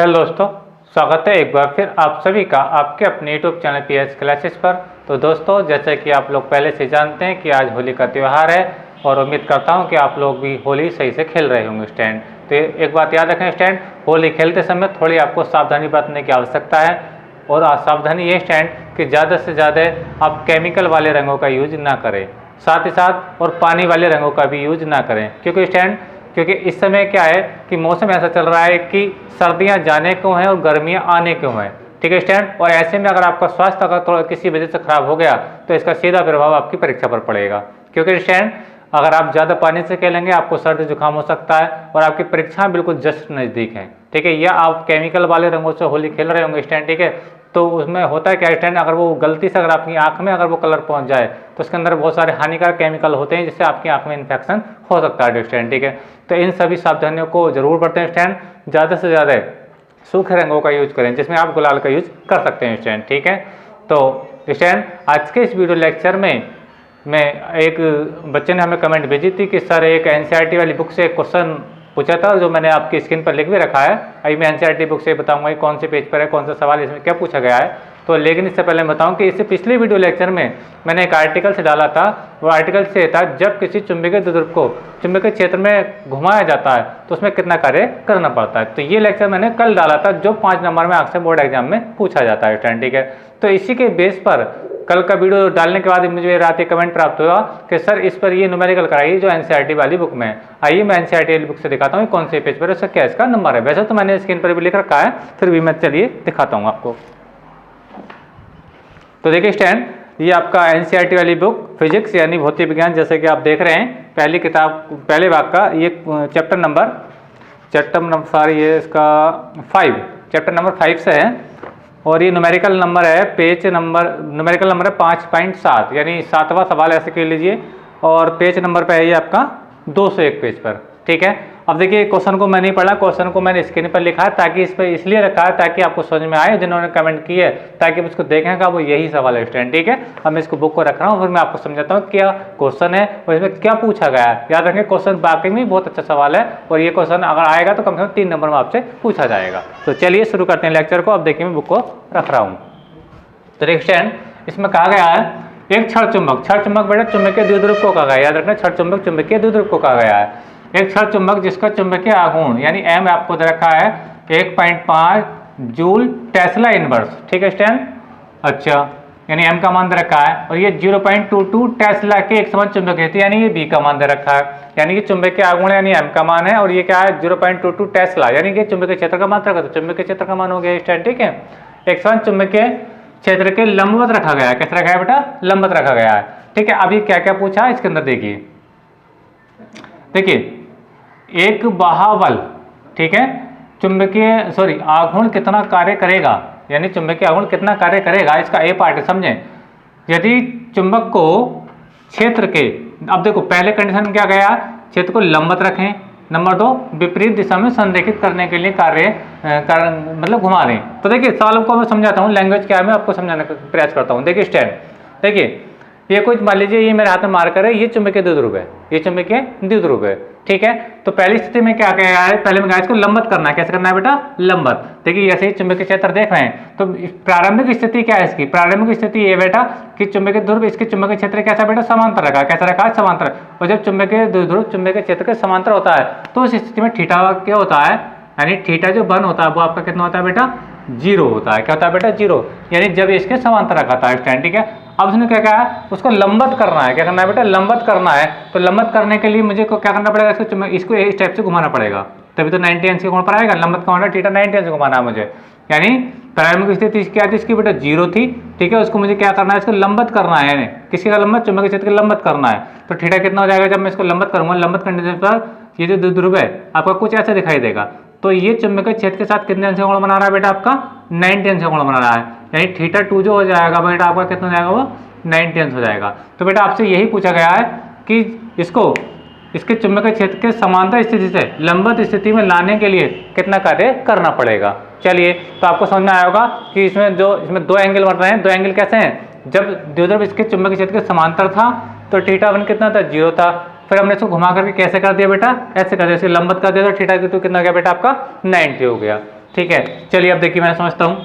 Hello दोस्तों, स्वागत है एक बार फिर आप सभी का आपके अपने यूट्यूब चैनल पीएस क्लासेस पर। तो दोस्तों, जैसे कि आप लोग पहले से जानते हैं कि आज होली का त्यौहार है और उम्मीद करता हूं कि आप लोग भी होली सही से खेल रहे होंगे स्टैंड। तो एक बात याद रखें स्टैंड, होली खेलते समय थोड़ी आपको सावधानी बरतने की आवश्यकता है। और सावधानी ये स्टैंड कि ज़्यादा से ज़्यादा आप केमिकल वाले रंगों का यूज ना करें, साथ ही साथ और पानी वाले रंगों का भी यूज ना करें, क्योंकि इस समय क्या है कि मौसम ऐसा चल रहा है कि सर्दियां जाने को हैं और गर्मियां आने को हैं। ठीक है स्टैंड, और ऐसे में अगर आपका स्वास्थ्य अगर थोड़ा किसी वजह से खराब हो गया तो इसका सीधा प्रभाव आपकी परीक्षा पर पड़ेगा। क्योंकि स्टैंड, अगर आप ज़्यादा पानी से खेलेंगे आपको सर्दी जुकाम हो सकता है और आपकी परीक्षाएं बिल्कुल जस्ट नज़दीक हैं। ठीक है, या आप केमिकल वाले रंगों से होली खेल रहे होंगे स्टैंड। ठीक है, तो उसमें होता है क्या स्टैंड, अगर वो गलती से अगर आपकी आंख में अगर वो कलर पहुंच जाए तो उसके अंदर बहुत सारे हानिकारक केमिकल होते हैं जिससे आपकी आंख में इन्फेक्शन हो सकता है स्टैंड। ठीक है, तो इन सभी सावधानियों को जरूर बरतें स्टैंड। ज़्यादा से ज़्यादा सूखे रंगों का यूज करें जिसमें आप गुलाल का यूज कर सकते हैं स्टैंड। ठीक है, तो स्टैंड आज के इस वीडियो लेक्चर में मैं एक बच्चे ने हमें कमेंट भेजी थी कि सर एक एनसीईआरटी वाली बुक से एक क्वेश्चन पूछा था, जो मैंने आपकी स्क्रीन पर लिख भी रखा है। अभी मैं एनसीईआरटी बुक से बताऊंगा कौन से पेज पर है, कौन सा सवाल इसमें क्या पूछा गया है। तो लेकिन इससे पहले मैं बताऊं कि इससे पिछले वीडियो लेक्चर में मैंने एक आर्टिकल से डाला था। वो आर्टिकल से था, जब किसी चुंबकीय द्विध्रुव को चुंबकीय क्षेत्र में घुमाया जाता है तो उसमें कितना कार्य करना पड़ता है। तो ये लेक्चर मैंने कल डाला था, जो 5 नंबर में आपसे बोर्ड एग्जाम में पूछा जाता है स्टूडेंट। ठीक है, तो इसी के बेस पर कल का वीडियो डालने के बाद मुझे रात कमेंट प्राप्त हुआ कि सर इस पर ये न्यूमेरिकल कराइए जो एनसीईआरटी वाली बुक में है। आइए मैं एनसीईआरटी वाली बुक से दिखाता हूँ कौन से पेज पर है, क्या इसका नंबर है। वैसे तो मैंने स्क्रीन पर भी लिख रखा है, फिर भी मैं चलिए दिखाता हूँ आपको। तो देखिए स्टैंड, ये आपका एनसीईआरटी वाली बुक फिजिक्स यानी भौतिक विज्ञान, जैसे कि आप देख रहे हैं पहली किताब पहले भाग का ये चैप्टर नंबर सॉरी ये इसका 5 चैप्टर नंबर 5 से है। और ये न्यूमेरिकल नंबर है, न्यूमेरिकल नंबर है 5.7 यानी 7वां सवाल ऐसे कर लीजिए। और पेज नंबर पे है ये आपका 201 पेज पर। ठीक है, अब देखिए क्वेश्चन को मैं नहीं पढ़ा, क्वेश्चन को मैंने स्क्रीन पर लिखा है ताकि इस पर इसलिए रखा है ताकि आपको समझ में आए, जिन्होंने कमेंट किए ताकि उसको देखेंगे वो यही सवाल है स्टूडेंट। ठीक है, अब मैं इसको बुक को रख रहा हूँ, फिर मैं आपको समझाता हूँ क्या क्वेश्चन है और इसमें क्या पूछा गया है। याद रखें क्वेश्चन वाकई में बहुत अच्छा सवाल है और ये क्वेश्चन अगर आएगा तो कम से कम 3 नंबर में आपसे पूछा जाएगा। तो चलिए शुरू करते हैं लेक्चर को। अब देखिए मैं बुक को रख रहा हूँ। तो देखिए स्टूडेंट, इसमें कहा गया है एक क्षण चुंबक बेटा चुंबकीय द्विध्रुव को कहा गया है। याद रखना, क्षण चुंबक चुंबकीय द्विध्रुव को कहा गया है। एक क्षण चुंबक जिसका चुंबकीय आघूर्ण यानी एम आपको दे रखा है 1.5 जूल टेस्ला इनवर्स। ठीक है स्टैंड, अच्छा यानी एम का मान दे रखा है और ये 0.22 टेस्ला के एक समान चुंबकीय थे, यानी ये बी का मान दे रखा है। यानी कि चुंबकीय आघूर्ण यानी एम का मान है और ये क्या है 0.22 टेस्ला, यानी कि चुंबकीय क्षेत्र का मान रखा, तो चुंबकीय क्षेत्र का मान हो गया स्टैंड। ठीक है, एक समान चुंबकीय क्षेत्र के लंबवत रखा गया है। कैसे रखा है बेटा? लंबवत रखा गया है। ठीक है, अभी क्या क्या पूछा है इसके अंदर देखिए एक बहावल, ठीक है, आघूर्ण कितना कार्य करेगा, यानी चुंबकीय आघूर्ण कितना कार्य करेगा, इसका ए पार्ट है, समझें। यदि चुंबक को क्षेत्र के, अब देखो पहले कंडीशन क्या गया, क्षेत्र को लंबवत रखें, नंबर 2 विपरीत दिशा में संरेखित करने के लिए मतलब घुमा दें। तो देखिए सवाल को मैं समझाता हूँ, लैंग्वेज क्या है मैं आपको समझाने का प्रयास करता हूँ। देखिए स्टैंड, देखिए ये कुछ मान लीजिए ये मेरे हाथ में मार्कर है, ये चुंबकीय द्विध्रुव है, ये चुंबकीय द्विध्रुव है। ठीक है, तो पहली स्थिति में क्या कहा है, पहले में इसको लंबवत करना है। कैसे करना है बेटा? लंबवत। देखिए ऐसे ही चुंबकीय क्षेत्र देख रहे हैं, तो प्रारंभिक स्थिति क्या है इसकी? प्रारंभिक स्थिति ये बेटा कि चुंबकीय ध्रुव इसके चुंबकीय क्षेत्र कैसा बेटा? समांतर रखा है। कैसा रखा है? समांतर। और जब चुंबकीय ध्रुव चुंबकीय क्षेत्र के समांतर होता है तो उस स्थिति में थीटा क्या होता है, यानी थीटा जो बन होता है वो आपका कितना होता है बेटा? 0 होता है। क्या होता है बेटा? 0, यानी जब इसके समांतर रखा था स्टैंड। ठीक है, अब उसने क्या कहा, उसको लंबवत करना है। क्या करना है बेटा? लंबवत करना है। तो लंबवत करने के लिए मुझे क्या करना पड़ेगा, इसको इस टाइप से घुमाना पड़ेगा, तभी तो 90 अंश के कोण पर आएगा। लंबवत का मतलब थीटा 90 अंश घुमाना है मुझे, यानी प्रारंभिक स्थिति क्या थी इसकी बेटा? 0 थी। ठीक है, उसको मुझे क्या करना है, इसको लंबवत करना है, यानी किसी का लंबवत? चुंबकीय क्षेत्र का लंबवत करना है। तो थीटा कितना हो जाएगा जब मैं इसको लंबवत करूंगा? लंबवत करने पर ये जो द्विध्रुव है आपका कुछ ऐसा दिखाई देगा। तो ये चुंबकीय क्षेत्र के साथ कितने अंश का कोण बना रहा है बेटा? आपका 90 अंश का कोण बना रहा है, यानी थीटा 2 जो हो जाएगा बेटा आपका कितना हो जाएगा? वो 90 अंश हो जाएगा। तो बेटा आपसे यही पूछा गया है कि इसके चुंबकीय क्षेत्र के समांतर स्थिति से लंबवत स्थिति में लाने के लिए कितना कार्य करना पड़ेगा। चलिए, तो आपको समझ में आया होगा कि इसमें 2 एंगल बन रहे हैं। 2 एंगल कैसे हैं? जब द्विध्रुव इसके चुंबकीय क्षेत्र के समांतर था तो थीटा 1 कितना था? 0 था। फिर हमने इसको घुमा करके कैसे कर दिया बेटा? ऐसे कर दिया, इसके लंबवत कर दिया तो थीटा 2 कितना हो गया बेटा? आपका 90 हो गया। ठीक है। चलिए अब देखिए मैं समझता हूँ।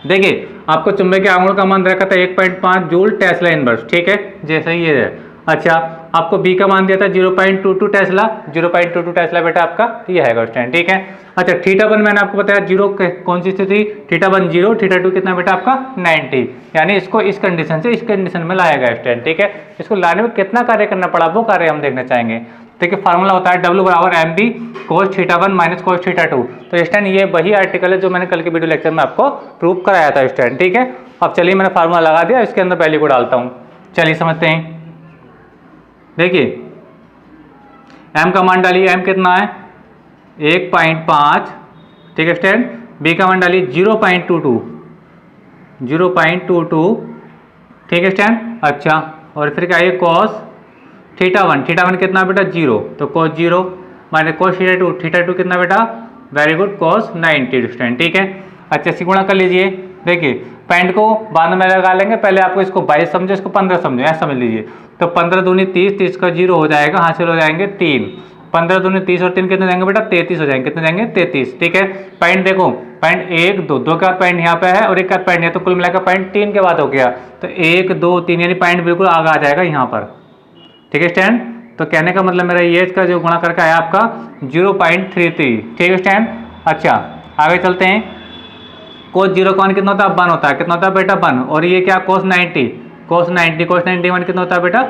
देखिए आपको चुंबकीय आघूर्ण का मान रखा था 1.5 जूल टेस्ला इनवर्स, ठीक है, जैसे ही ये है। अच्छा आपको बी का मान दिया था 0.22 टेस्ला, 0.22 टेस्ला बेटा आपका ये है स्टैंड, ठीक है। अच्छा थीटा वन मैंने आपको बताया जीरो कौन सी स्थिति, थीटा वन 0, थीटा टू कितना बेटा आपका 90, यानी इसको इस कंडीशन से इस कंडीशन में लाया गया स्टैंड, ठीक है। इसको लाने में कितना कार्य करना पड़ा वो कार्य हम देखना चाहेंगे। देखिए फार्मूला होता है W बराबर M B cos theta one minus cos theta two. तो स्टैंड ये वही आर्टिकल है जो मैंने कल के वीडियो लेक्चर में आपको प्रूव कराया था स्टैंड, ठीक है। अब चलिए मैंने फार्मूला लगा दिया, इसके अंदर वैल्यू को डालता हूँ। चलिए समझते हैं। देखिए m का मान डालिए, m कितना है 1.5, ठीक है स्टैंड। b का मान डालिए 0.22, 0.22, ठीक है स्टैंड। अच्छा और फिर क्या है कॉस थीटा वन कितना बेटा 0, तो cos 0 minus cos theta to कितना बेटा, वेरी गुड कॉस 90 स्टैंड, ठीक है। अच्छा इसी गुणा कर लीजिए। देखिए पॉइंट को बाद में लगा लेंगे, पहले आपको इसको 22 समझो, इसको 15 समझो, ऐसा समझ लीजिए। तो 15 दूनी 30, 30 का 0 हो जाएगा, हासिल हो जाएंगे 3, 15 दूनी 30 और 3 कितने जाएंगे बेटा 33 हो जाएंगे, कितने जाएंगे 33, ठीक है। पॉइंट देखो पॉइंट 1 2 2 का पॉइंट यहाँ पे है और 1 का पॉइंट है, तो कुल मिलाकर पॉइंट 3 के बाद हो गया, तो 1 2 3 यानी पॉइंट बिल्कुल आगे आ जाएगा यहाँ पर, ठीक है स्टैंड। तो कहने का मतलब मेरा ये इसका जो गुणा करके आया आपका 0.33, ठीक है स्टैंड। अच्छा आगे चलते हैं। कोस 0 का मान कितना होता है 1 होता है, कितना होता है बेटा 1, और ये क्या कोस 90 मान कितना होता है बेटा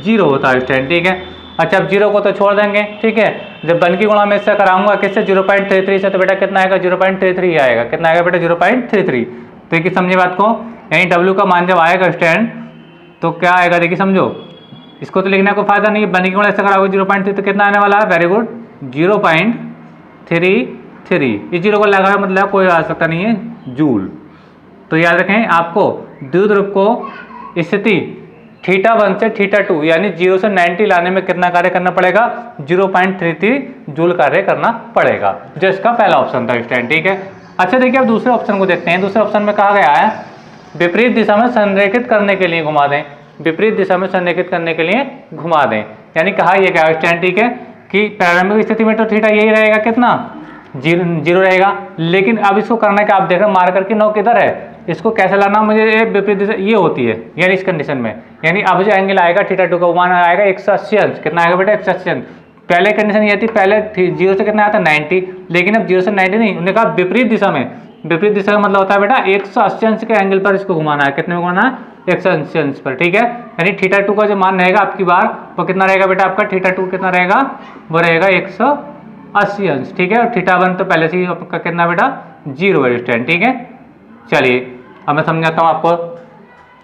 0 होता है स्टैंड, ठीक है। अच्छा अब 0 को तो छोड़ देंगे, ठीक है। जब 1 की गुणा में इससे कराऊंगा किससे 0.33 से, तो बेटा कितना आएगा 0.33 आएगा, कितना आएगा बेटा 0.33। तो देखिए समझिए बात को, यानी W का मान जब आएगा स्टैंड तो क्या आएगा देखिए समझो, इसको तो लिखने को फायदा नहीं है, 1 की गुणा इससे कराओगे 0.3 तो कितना आने वाला है, वेरी गुड 0.33। इस 0 को लगाया मतलब कोई आ सकता नहीं है जूल। तो याद रखें आपको द्विध्रुव को स्थिति थीटा वन से थीटा टू यानी 0 से 90 लाने में कितना कार्य करना पड़ेगा, 0.33 जूल कार्य करना पड़ेगा, जो इसका पहला ऑप्शन था स्टैंड, ठीक है। अच्छा देखिए अब दूसरे ऑप्शन को देखते हैं। दूसरे ऑप्शन में कहा गया है विपरीत दिशा में संरेखित करने के लिए घुमा दें, विपरीत दिशा में संरेखित करने के लिए घुमा दें, यानी कहा यह क्या स्टैंड, ठीक है, कि प्रारंभिक स्थिति में तो थीटा यही रहेगा, कितना 0 रहेगा, लेकिन अब इसको करना है कि आप देख रहे मार करके 9 किधर है, इसको कैसे लाना मुझे, विपरीत दिशा ये होती है, यानी इस कंडीशन में, यानी अब जो एंगल आएगा थीटा टू का मान आएगा 180 अंश, कितना आएगा बेटा 180 अंश। पहले कंडीशन ये थी, पहले 0 से कितना आया था 90, लेकिन अब 0 से 90 नहीं, उन्होंने कहा विपरीत दिशा में। विपरीत दिशा का मतलब होता है बेटा 180 अंश के एंगल पर इसको घुमाना है, कितने में घुमाना है 180 अंश पर, ठीक है। यानी थीटा टू का जो मान रहेगा आपकी बार वो कितना रहेगा बेटा आपका, थीटा टू कितना रहेगा, वो रहेगा 180 अंश, ठीक है। और थीटा वन तो पहले से ही आपका कितना बेटा 0 है स्टैंड, ठीक है। चलिए अब मैं समझाता हूँ आपको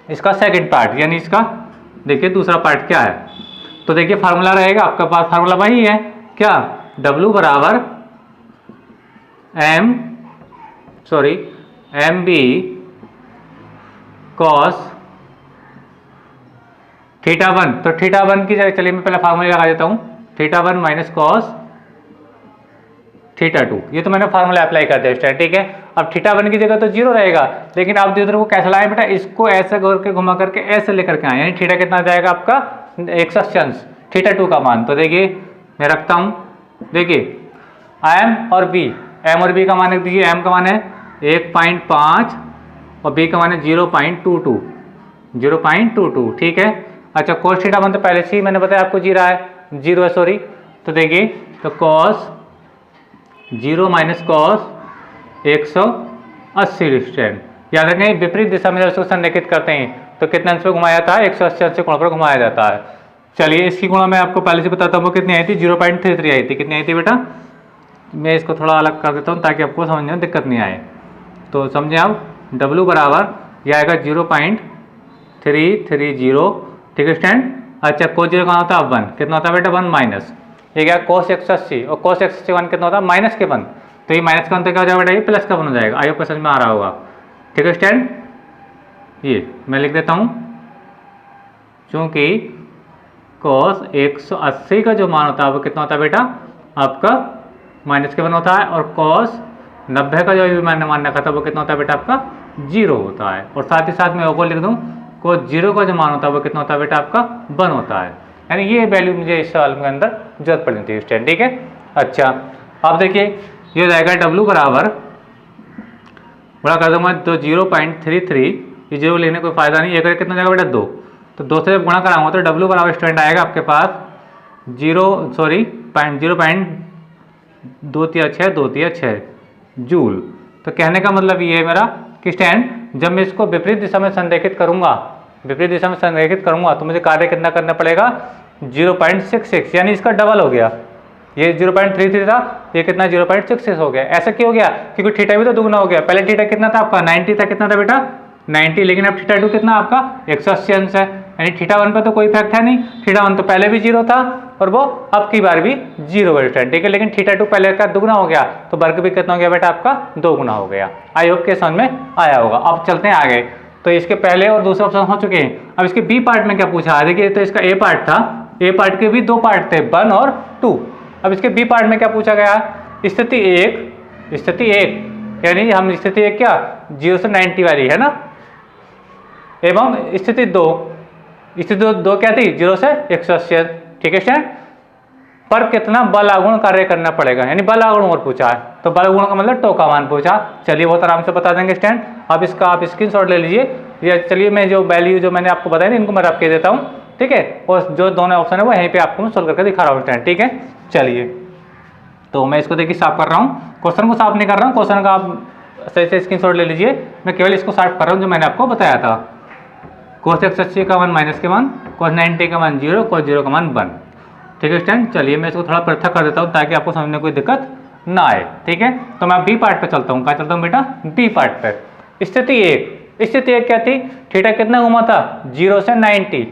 इसका सेकंड पार्ट, यानी इसका देखिए दूसरा पार्ट क्या है। तो देखिए फार्मूला रहेगा आपका पास, फार्मूला वही है क्या, W बराबर M B cos theta one. तो थीटा वन की जगह चलिए मैं पहले फार्मूला लगा देता हूँ, theta one minus cos theta two, ये तो मैंने फार्मूला अप्लाई कर दिया स्टैंड, ठीक है। अब थीटा वन की जगह तो 0 रहेगा, लेकिन आप द्विध्रुव को कैसे लाए बेटा, इसको ऐसे करके घुमा करके ऐसे लेकर के आए, यानी थीटा कितना जाएगा आपका 180 अंश थीटा टू का मान। तो देखिए मैं रखता हूँ, देखिए एम और बी का मान देखिए, एम का मान है 1.5 और बी का मान है 0.22, ठीक है। अच्छा कोस थीटा वन तो पहले से ही मैंने बताया आपको 0 है सॉरी। तो देखिए तो कॉस 0 माइनस कॉस 180 स्टैंड, याद रखें विपरीत दिशा में उसको संरेखित करते हैं तो कितने अंश पे घुमाया जाता है, 180 अंश कोण पर घुमाया जाता है। चलिए इसकी गुणा मैं आपको पहले से बताता हूँ कितनी आई थी, 0.33 आई थी, कितनी आई थी बेटा, मैं इसको थोड़ा अलग कर देता हूँ ताकि आपको समझने में दिक्कत नहीं आए। तो समझे आप W बराबर यह आएगा 0.330, ठीक है स्टैंड। अच्छा कोस 0 कहाँ होता है 1, कितना होता है बेटा 1 माइनस, ये क्या कोस 180 और कोस 180 1 कितना होता है माइनस के 1, तो ये माइनस का 1 तो क्या हो जाएगा बेटा, ये प्लस का 1 हो जाएगा। आइए समझ में आ रहा होगा, ठीक है स्टैंड। ये मैं लिख देता हूँ, चूंकि कोस 180 का जो मान होता है वो कितना होता है बेटा आपका माइनस के 1 होता है, और कोस 90 का जो भी मैंने मान रखा था वो कितना होता है बेटा आपका 0 होता है। और साथ ही साथ मैं वो लिख दूँ कोस 0 का जो मान होता है वो कितना होता है बेटा आपका 1 होता है, यानी ये वैल्यू मुझे इस सवाल के अंदर जरूरत पड़नी थी स्टैंड, ठीक है। अच्छा अब देखिए ये हो जाएगा W बराबर गुणा कर दूंगा तो 0.33, ये 0 लेने कोई फायदा नहीं, एक कितना जाएगा बेटा 2, तो 2 से जब गुणा कराऊंगा तो W बराबर स्टूडेंट आएगा आपके पास 0.236 जूल। तो कहने का मतलब ये है मेरा कि स्टैंड जब मैं इसको विपरीत दिशा में संरेखित करूंगा, विपरीत दिशा में संरेखित करूंगा तो मुझे कार्य कितना करना पड़ेगा 0.66, यानी इसका डबल हो गया। ये 0.33 था, ये कितना 0.66 हो गया। ऐसा क्यों हो गया? क्योंकि थीटा भी तो दुगना हो गया। पहले थीटा कितना था आपका 90 था, कितना था बेटा 90, लेकिन अब थीटा 2 कितना आपका 180 अंश है, यानी थीटा 1 पर तो कोई इफेक्ट है नहीं। थीटा 1 तो पहले भी 0 था और वो अब की बार भी 0 है, ठीक है। लेकिन थीटा 2 पहले का दुगना हो गया तो वर्ग भी कितना हो गया बेटा आपका 2 गुना हो गया। आई होप के समझ में आया होगा। अब चलते हैं आगे। तो इसके पहले और दूसरे ऑप्शन हो चुके हैं। अब इसके बी पार्ट में क्या पूछा है, देखिए तो इसका ए पार्ट था, ए पार्ट के भी 2 पार्ट थे 1 और 2। अब इसके बी पार्ट में क्या पूछा गया, स्थिति 1 यानी हम स्थिति 1 क्या 0 से 90 वाली है ना, एवं स्थिति 2 क्या थी 0 से 180, ठीक है स्टैंड। पर कितना बल आघूर्ण कार्य करना पड़ेगा, यानी बल आघूर्ण और पूछा है, तो बल आघूर्ण का मतलब टो का मान पूछा। चलिए बहुत आराम से बता देंगे स्टैंड। अब इसका आप स्क्रीनशॉट ले लीजिए, या चलिए मैं जो वैल्यू जो मैंने आपको बताया इनको मैं रख के देता हूँ, ठीक है। और जो दोनों ऑप्शन है वो यहीं पे आपको मैं सोल्व करके दिखा रहा हूँ स्टैंड, ठीक है। चलिए तो मैं इसको देखिए साफ कर रहा हूँ, क्वेश्चन को साफ नहीं कर रहा हूँ, क्वेश्चन का आप सही से स्क्रीनशॉट ले लीजिए। मैं केवल इसको साफ कर रहा हूँ जो मैंने आपको बताया था। cos 180 का मान माइनस के मान, cos 90 का मान 0, cos 0 का मान 1, ठीक है स्टैंड। चलिए मैं इसको थोड़ा पृथक कर देता हूँ ताकि आपको समझने कोई दिक्कत ना आए, ठीक है। तो मैं बी पार्ट पे चलता हूँ, कहाँ चलता हूँ बेटा बी पार्ट पे। स्थिति 1 क्या थी, थीटा कितना घुमा था 0 से 90,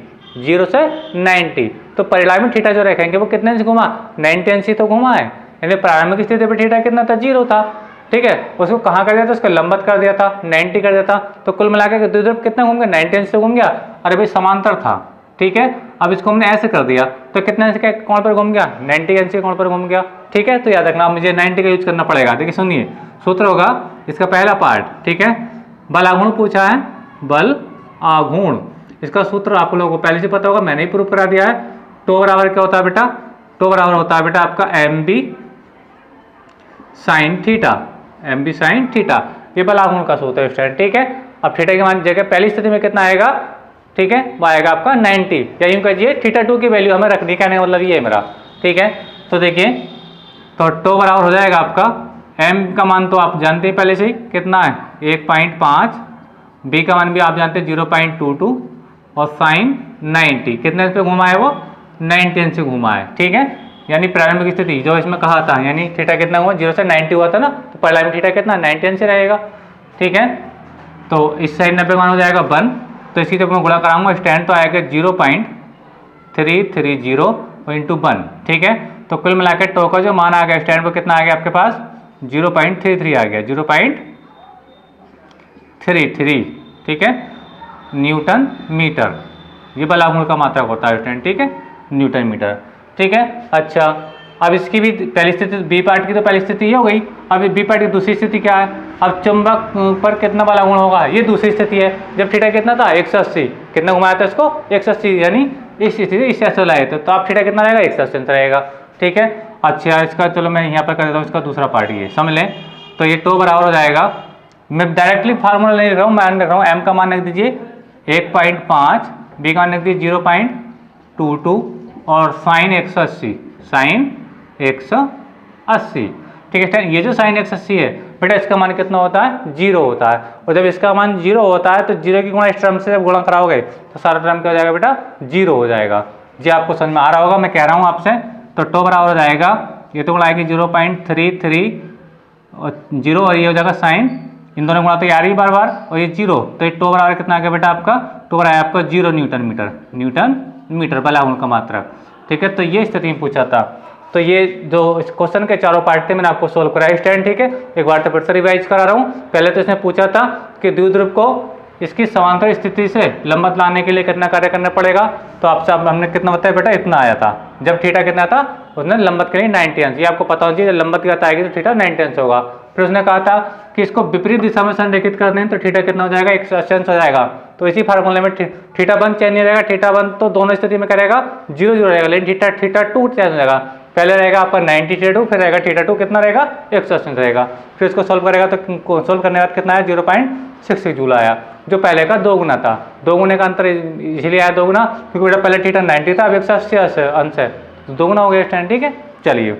तो परिणामी थीटा जो रखेंगे वो कितने से घुमा 90 अंश तो घुमा है, यानी प्रारंभिक स्थिति पे थीटा कितना था 0 था, ठीक है। उसको कहाँ कर दिया था, उसको लंबवत कर दिया था 90 कर दिया था, तो कुल मिलाकर दूसरी तरफ कितना घूम गया 90 अंश से घूम गया। अरे भाई समांतर था, ठीक है। अब इसको हमने ऐसे कर दिया तो कितने अंश के कोण पर घूम गया 90 अंश के कोण पर घूम गया, ठीक है। तो याद रखना मुझे 90 का यूज करना पड़ेगा। देखिए सुनिए सूत्र होगा इसका पहला पार्ट, ठीक है। बल आघूर्ण पूछा है, बल आघूर्ण, इसका सूत्र आप लोगों को पहले से पता होगा, मैंने ही प्रूफ करा दिया है। टो बराबर क्या होता है बेटा, टो बराबर होता है बेटा आपका mb sin theta, mb sin theta, ये बल आघूर्ण का सूत्र है, ठीक है। अब थीटा के मान जगह पहली स्थिति में कितना आएगा, ठीक है, वो आएगा आपका 90, या यूं कहिए थीटा 2 की वैल्यू हमें रखनी, कहने का मतलब ये है मेरा, ठीक है। तो देखिए तो टो बराबर हो जाएगा आपका m का मान तो आप जानते हैं पहले से ही कितना है 1.5, b का मान भी आप जानते हैं 0.22, और साइन 90 कितने पे घुमा है वो 90 अंश से घुमा है, ठीक है। यानी प्रारंभिक स्थिति जो इसमें कहा था, यानी थीटा कितना हुआ 0 से 90 हुआ था ना, तो प्रारंभिक थीटा कितना 90 अंश से रहेगा, ठीक है। तो इस साइड 90 मान हो जाएगा 1, तो इसी जब मैं गुणा कराऊंगा स्टैंड तो आएगा 0.330 इंटू 1, ठीक है। तो कुल मिला के टो का जो मान आ गया स्टैंड पर कितना आ गया आपके पास 0.33 आ गया, 0.33, ठीक है, न्यूटन मीटर। ये बल आघूर्ण का मात्रक होता है स्टैंड, ठीक है, न्यूटन मीटर, ठीक है। अच्छा अब इसकी भी पहली स्थिति बी पार्ट की तो पहली स्थिति ये हो गई। अब बी पार्ट की दूसरी स्थिति क्या है, अब चुंबक पर कितना बल आघूर्ण होगा, ये दूसरी स्थिति है। जब थीटा कितना था 180, कितना घुमाया था इसको 180, यानी इस स्थिति से इस ऐसे लाए थे, तो अब थीटा कितना रहेगा 180 रहेगा, ठीक है। अच्छा इसका चलो मैं यहाँ पर कर देता हूँ इसका दूसरा पार्ट, ये समझ लें। तो ये टो बराबर हो जाएगा, मैं डायरेक्टली फार्मूला नहीं लिख रहा हूँ, मैं लिख रहा हूँ एम का मान लिख दीजिए 1.5, बी का मान लिख दीजिए 0.22, और साइन 180, ठीक है। ये जो साइन 180 है बेटा इसका मान कितना होता है 0 होता है, और जब इसका मान 0 होता है तो 0 की गुणा इस टर्म से जब गुणा कराओगे तो सारा टर्म क्या हो जाएगा बेटा 0 हो जाएगा। जी आपको समझ में आ रहा होगा, मैं कह रहा हूँ आपसे। तो टो बराबर हो जाएगा, ये तो गुणा आएगी 0.33 और 0, और ये हो जाएगा साइन, इन दोनों गुणा तो यार ही बार बार, और ये 0, तो ये टो बराबर कितना आ गया बेटा आपका, टो बराबर आपका 0 न्यूटन मीटर बल आघूर्ण का मात्रक, ठीक है। तो ये स्थिति में पूछा था। तो ये जो इस क्वेश्चन के चारों पार्ट थे मैंने आपको सोल्व कराया स्टैंड, ठीक है। एक बार तो फिर से रिवाइज करा रहा हूँ। पहले तो इसने पूछा था कि द्विध्रुव को इसकी समांतर स्थिति से लंबवत लाने के लिए कितना कार्य करना पड़ेगा, तो आपसे हमने कितना बताया बेटा इतना आया था। जब थीटा कितना था उसने लंबवत के लिए 90 अंश, ये आपको पता होना चाहिए, जब लंबवत की बात आएगी तो थीटा 90 अंश होगा। फिर उसने कहा था कि इसको विपरीत दिशा में संरेखित कर दें तो थीटा कितना हो जाएगा 180 अंश हो जाएगा। तो इसी फार्मूले में थीटा 1 चेंज नहीं रहेगा, थीटा 1 तो दोनों स्थिति में करेगा 0 रहेगा, लेकिन थीटा 2 चेंज हो जाएगा, पहले रहेगा आपका 90 θ2, फिर रहेगा θ2 कितना रहेगा 180 रहेगा। फिर इसको सोल्व करेगा तो सोल्व करने के बाद कितना आया 0.66 जूल आया, जो पहले का 2 गुना था। 2 गुने का अंतर इसलिए आया 2 गुना क्योंकि बेटा पहले θ 90 था, अब 180 अंश है, तो 2 गुना हो गया स्टैंड। ठीक है, चलिए।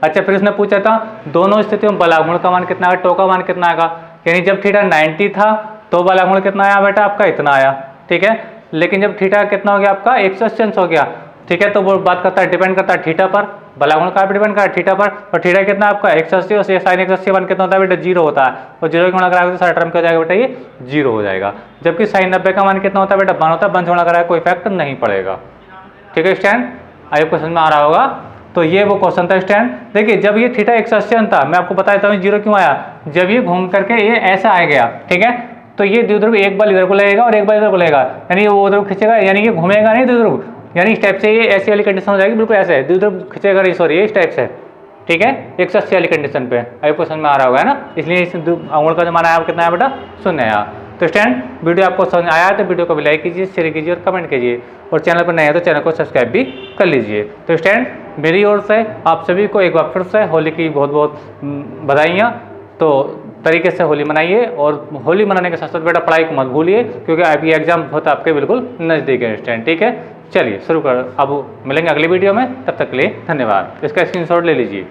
अच्छा, फिर उसने पूछा था दोनों स्थितियों में बलागुण का मान कितना आएगा, टो का मान कितना आएगा। यानी जब θ 90 था तो बलागुण कितना आया बेटा आपका इतना आया। ठीक है, लेकिन जब θ कितना हो गया आपका 180 अंश हो गया। ठीक है, तो वो बात करता है डिपेंड करता है θ पर, बलागुण का डिपेंड करता है θ पर। और θ कितना आपका 180 और साइन 180 वन कितना होता है बेटा 0 होता है, और 0 गुणा कराएगा तो सारा टर्म क्या हो जाएगा बेटा ये 0 हो जाएगा। जबकि साइन 90 का मान कितना होता है बेटा 1 होता है, 1 से गुणा कराएगा कोई इफेक्ट नहीं पड़ेगा। ठीक है स्टैंड, आई क्वेश्चन में आ रहा होगा। तो ये वो क्वेश्चन था स्टैंड। देखिए जब ये θ 180 था, मैं आपको बता देता हूँ 0 क्यों आया। जब ये घूम करके ये ऐसा आ गया, ठीक है, तो ये द्विध्रुव एक बार इधर को लगेगा और एक बार इधर को लगेगा, यानी वो उधर खींचेगा, यानी ये घूमेगा नहीं द्विध्रुव, यानी इस टाइप से ये ऐसी वाली कंडीशन हो जाएगी, बिल्कुल ऐसे द्विध्रुव खींचेगा नहीं, सॉरी ये इस टाइप से। ठीक है, 180 वाली कंडीशन पे आई क्वेश्चन में आ रहा होगा है ना, इसलिए इस अंगुल का जो मान आया कितना आया बेटा 0 आया। तो स्टैंड वीडियो आपको समझ आया तो वीडियो को भी लाइक कीजिए, शेयर कीजिए और कमेंट कीजिए, और चैनल पर नए हैं तो चैनल को सब्सक्राइब भी कर लीजिए। तो स्टैंड मेरी ओर से आप सभी को एक बार फिर से होली की बहुत बहुत बधाइयाँ। तो तरीके से होली मनाइए, और होली मनाने के साथ साथ बेटा पढ़ाई को मत भूलिए, क्योंकि अभी एग्जाम होता है आपके बिल्कुल नज़दीक है स्टैंड। ठीक है, चलिए शुरू कर, अब मिलेंगे अगली वीडियो में, तब तक के लिए धन्यवाद। इसका स्क्रीनशॉट ले लीजिए।